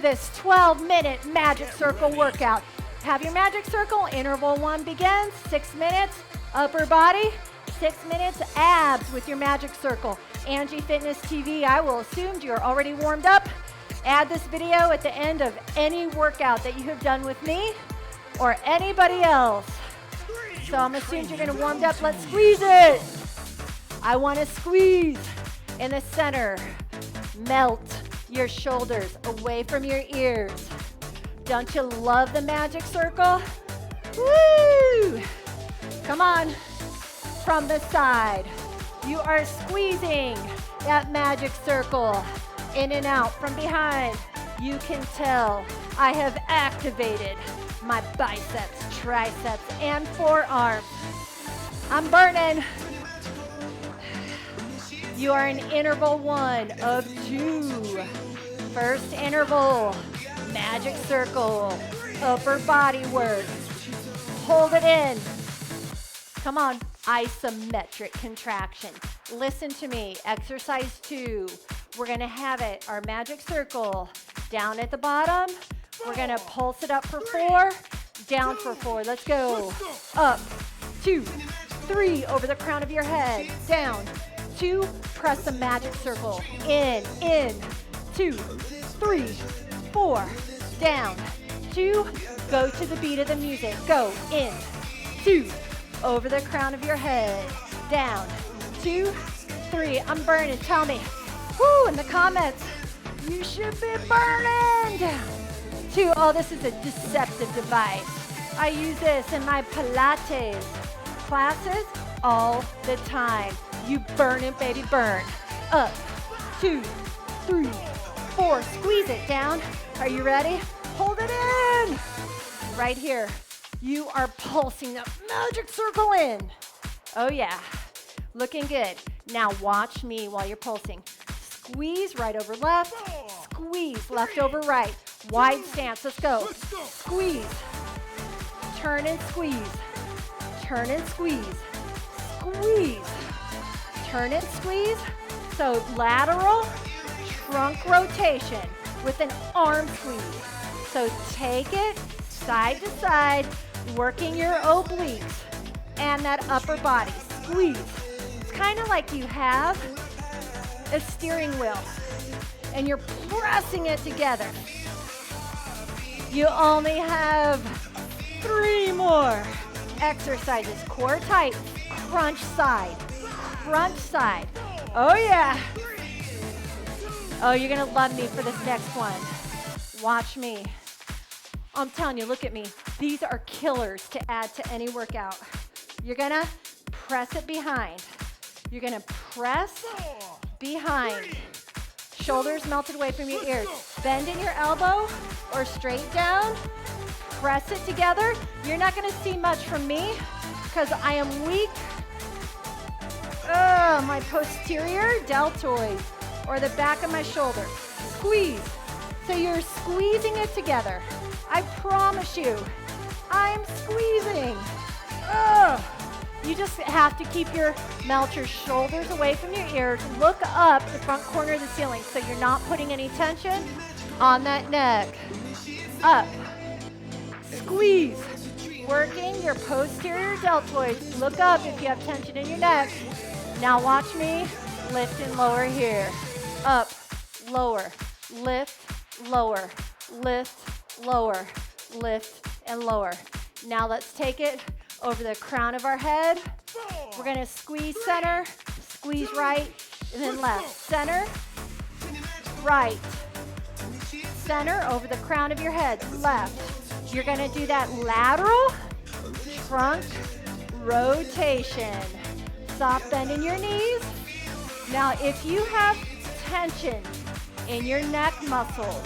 this 12-minute magic circle workout. Have your magic circle. Interval 1 begins. 6 minutes upper body, 6 minutes abs with your magic circle. AngieFitnessTV, I will assume you're already warmed up. Add this video at the end of any workout that you have done with me or anybody else. So I'm assuming you're going to warm up. Let's squeeze it. I want to squeeze in the center. Melt your shoulders away from your ears. Don't you love the magic circle? Woo! Come on. From the side. You are squeezing that magic circle in and out from behind. You can tell I have activated my biceps, triceps, and forearms. I'm burning. You are in interval 1 of 2. First interval, magic circle, upper body work. Hold it in. Come on, isometric contraction. Listen to me, exercise 2. We're gonna have it, our magic circle, down at the bottom. We're gonna pulse it up for 4, down for 4. Let's go. Up, 2, 3, over the crown of your head, down, 2, press the magic circle, in, 2, 3, 4, down, 2, go to the beat of the music, go, in, 2, over the crown of your head, down, 2, 3, I'm burning, tell me, whoo, in the comments, you should be burning, down, 2, oh, this is a deceptive device. I use this in my Pilates classes all the time. You burn it, baby, burn. Up, 2, 3, 4, squeeze it down. Are you ready? Hold it in. Right here, you are pulsing the magic circle in. Oh yeah, looking good. Now watch me while you're pulsing. Squeeze right over left, squeeze left over right. Wide stance, let's go. Squeeze, turn and squeeze, turn and squeeze, squeeze, turn and squeeze. So lateral trunk rotation with an arm squeeze. So take it side to side, working your obliques and that upper body. Squeeze. It's kind of like you have a steering wheel and you're pressing it together. You only have 3 more exercises. Core tight, crunch side, crunch side. Oh yeah. Oh, you're gonna love me for this next one. Watch me. I'm telling you, look at me. These are killers to add to any workout. You're gonna press it behind. You're gonna press behind. Shoulders melted away from your ears. Bend in your elbow or straight down. Press it together. You're not gonna see much from me because I am weak. My posterior deltoid or the back of my shoulder. Squeeze. So you're squeezing it together. I promise you, I'm squeezing. You just have to keep melt your shoulders away from your ears. Look up the front corner of the ceiling so you're not putting any tension on that neck. Up. Squeeze. Working your posterior deltoids. Look up if you have tension in your neck. Now watch me lift and lower here. Up, lower, lift, lower, lift, lower, lift, and lower. Now let's take it over the crown of our head. We're gonna squeeze center, squeeze right, and then left. Center, right, center over the crown of your head, left. You're gonna do that lateral trunk rotation. Soft bend in your knees. Now, if you have tension in your neck muscles,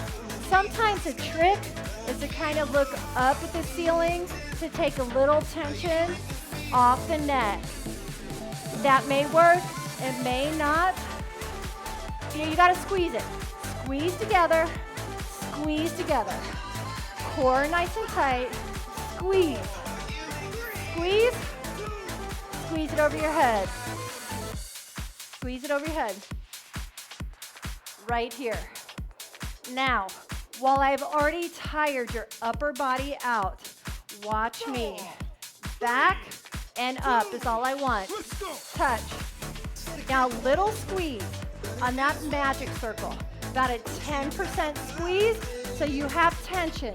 sometimes a trick is to kind of look up at the ceiling to take a little tension off the neck. That may work, it may not. You gotta squeeze it. Squeeze together, squeeze together. Core nice and tight, squeeze. Squeeze, squeeze it over your head. Squeeze it over your head. Right here. Now, While I've already tired your upper body out, watch me. Back and up is all I want. Touch. Now, little squeeze on that magic circle. About a 10% squeeze, so you have tension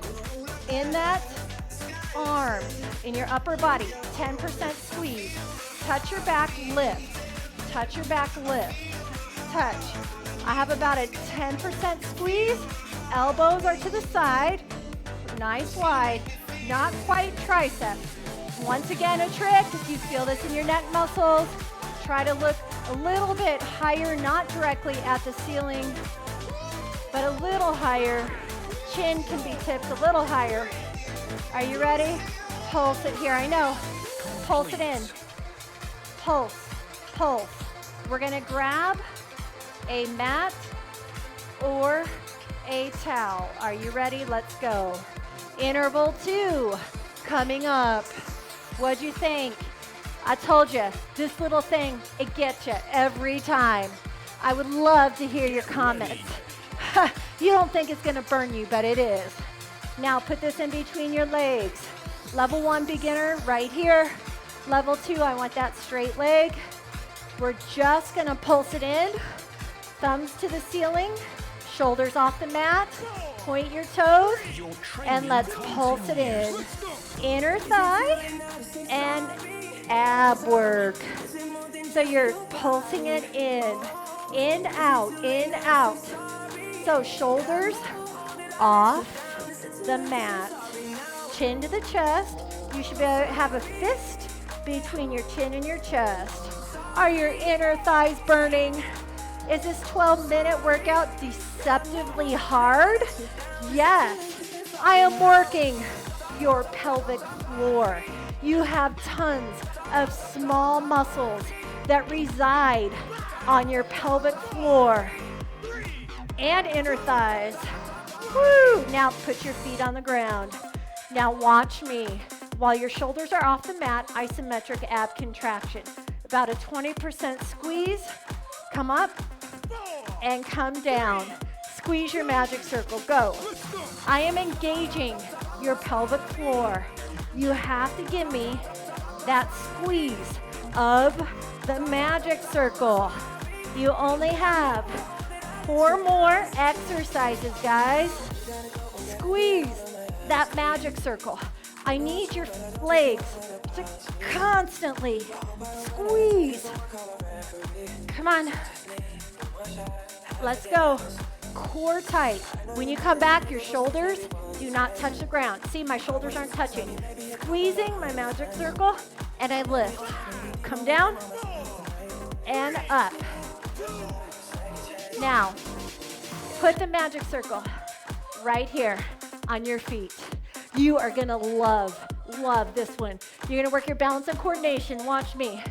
in that arm, in your upper body. 10% squeeze. Touch your back, lift. Touch your back, lift. Touch. I have about a 10% squeeze. Elbows are to the side. Nice wide. Not quite tricep. Once again, a trick, if you feel this in your neck muscles, try to look a little bit higher, not directly at the ceiling, but a little higher. Chin can be tipped a little higher. Are you ready? Pulse it here, I know. Pulse it in. Pulse, pulse. We're gonna grab a mat or a towel. Are you ready? Let's go. Interval 2, coming up. What'd you think? I told you, this little thing, it gets you every time. I would love to hear your comments. You don't think it's gonna burn you, but it is. Now put this in between your legs. Level 1 beginner right here. Level 2, I want that straight leg. We're just gonna pulse it in. Thumbs to the ceiling, shoulders off the mat. Point your toes, and let's pulse it in. Inner thigh and ab work. So you're pulsing it in, out. So shoulders off the mat, chin to the chest. You should have a fist between your chin and your chest. Are your inner thighs burning? Is this 12-minute workout deceptively hard? Yes, I am working your pelvic floor. You have tons of small muscles that reside on your pelvic floor and inner thighs. Woo! Now put your feet on the ground. Now watch me. While your shoulders are off the mat, isometric ab contraction. About a 20% squeeze. Come up and come down. Squeeze your magic circle. Go. I am engaging your pelvic floor. You have to give me that squeeze of the magic circle. You only have 4 more exercises, guys. Squeeze that magic circle. I need your legs to constantly squeeze. Come on. Let's go. Core tight. When you come back, your shoulders do not touch the ground. See, my shoulders aren't touching. Squeezing my magic circle, and I lift. Come down and up. Now, put the magic circle right here on your feet. You are gonna love this one. You're gonna work your balance and coordination. Watch me.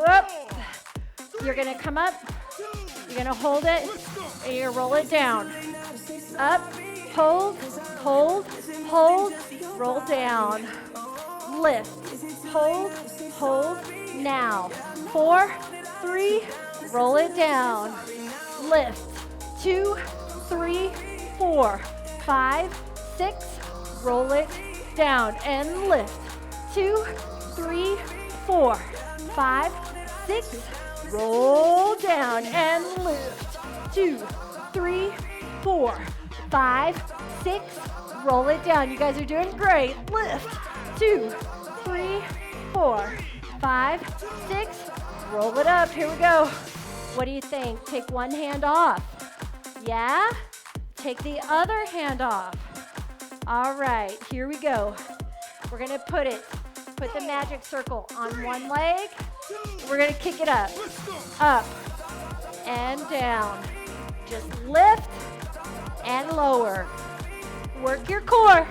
Up. You're gonna come up. You're gonna hold it, and you're gonna roll it down. Up, hold, hold, hold, roll down. Lift, hold, hold, now. 4, 3, roll it down. Lift, 2, 3, 4, 5, 6, roll it down. And lift, 2, 3, 4, 5, 6, roll down and lift. 2, 3, 4, 5, 6, roll it down. You guys are doing great. Lift. 2, 3, 4, 5, 6, roll it up. Here we go. What do you think? Take one hand off. Yeah? Take the other hand off. All right, here we go. We're gonna put the magic circle on one leg. We're gonna kick it up and down. Just lift and lower. Work your core.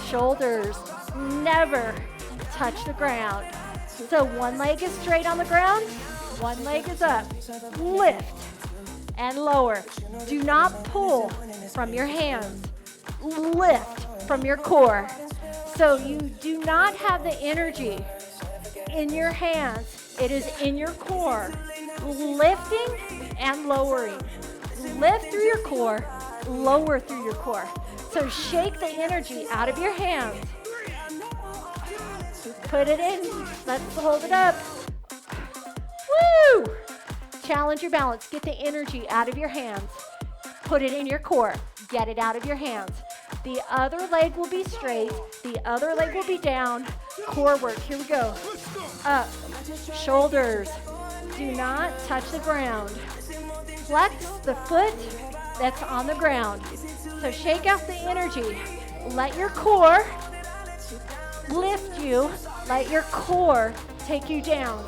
Shoulders never touch the ground. So one leg is straight on the ground, one leg is up. Lift and lower. Do not pull from your hands. Lift from your core. So you do not have the energy in your hands. It is in your core. Lifting and lowering. Lift through your core, lower through your core. So shake the energy out of your hands. Put it in. Let's hold it up. Woo! Challenge your balance. Get the energy out of your hands. Put it in your core. Get it out of your hands. The other leg will be straight. The other leg will be down. Core work. Here we go. Up. Shoulders. Do not touch the ground. Flex the foot that's on the ground. So shake out the energy. Let your core lift you. Let your core take you down.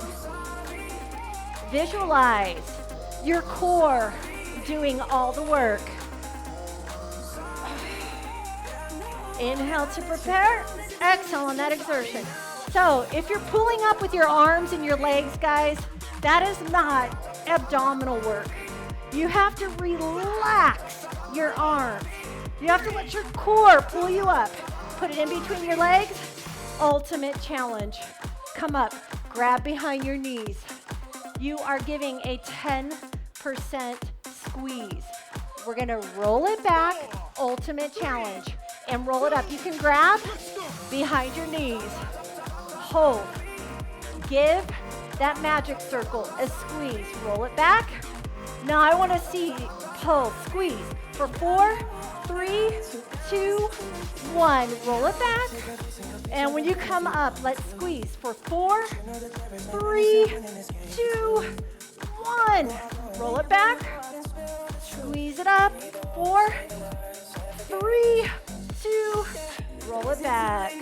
Visualize your core doing all the work. Inhale to prepare. Exhale on that exertion. So if you're pulling up with your arms and your legs, guys, that is not abdominal work. You have to relax your arms. You have to let your core pull you up. Put it in between your legs. Ultimate challenge. Come up. Grab behind your knees. You are giving a 10% squeeze. We're going to roll it back. Ultimate challenge. And roll it up. You can grab behind your knees. Hold. Give that magic circle a squeeze. Roll it back. Now I want to see pull, squeeze for 4, 3, 2, 1. Roll it back. And when you come up, let's squeeze for 4, 3, 2, 1. Roll it back. Squeeze it up. 4, 3, 2, roll it back.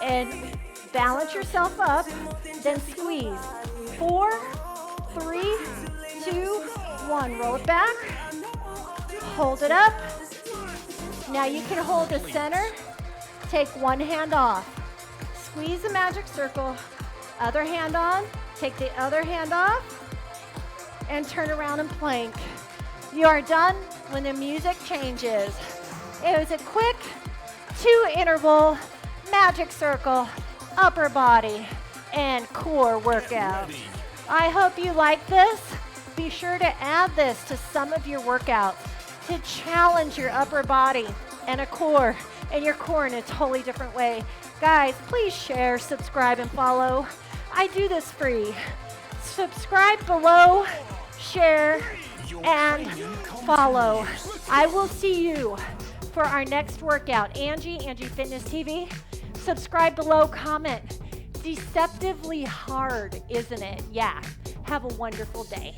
And balance yourself up, then squeeze. 4, 3, 2, 1. Roll it back. Hold it up. Now you can hold the center. Take one hand off. Squeeze the magic circle. Other hand on. Take the other hand off. And turn around and plank. You are done when the music changes. It was a quick 2-interval magic circle, upper body, and core workout. I hope you like this. Be sure to add this to some of your workouts to challenge your upper body and your core in a totally different way. Guys, please share, subscribe, and follow. I do this free. Subscribe below, share, and follow. I will see you for our next workout. AngieFitnessTV. Subscribe below, comment. Deceptively hard, isn't it? Yeah. Have a wonderful day.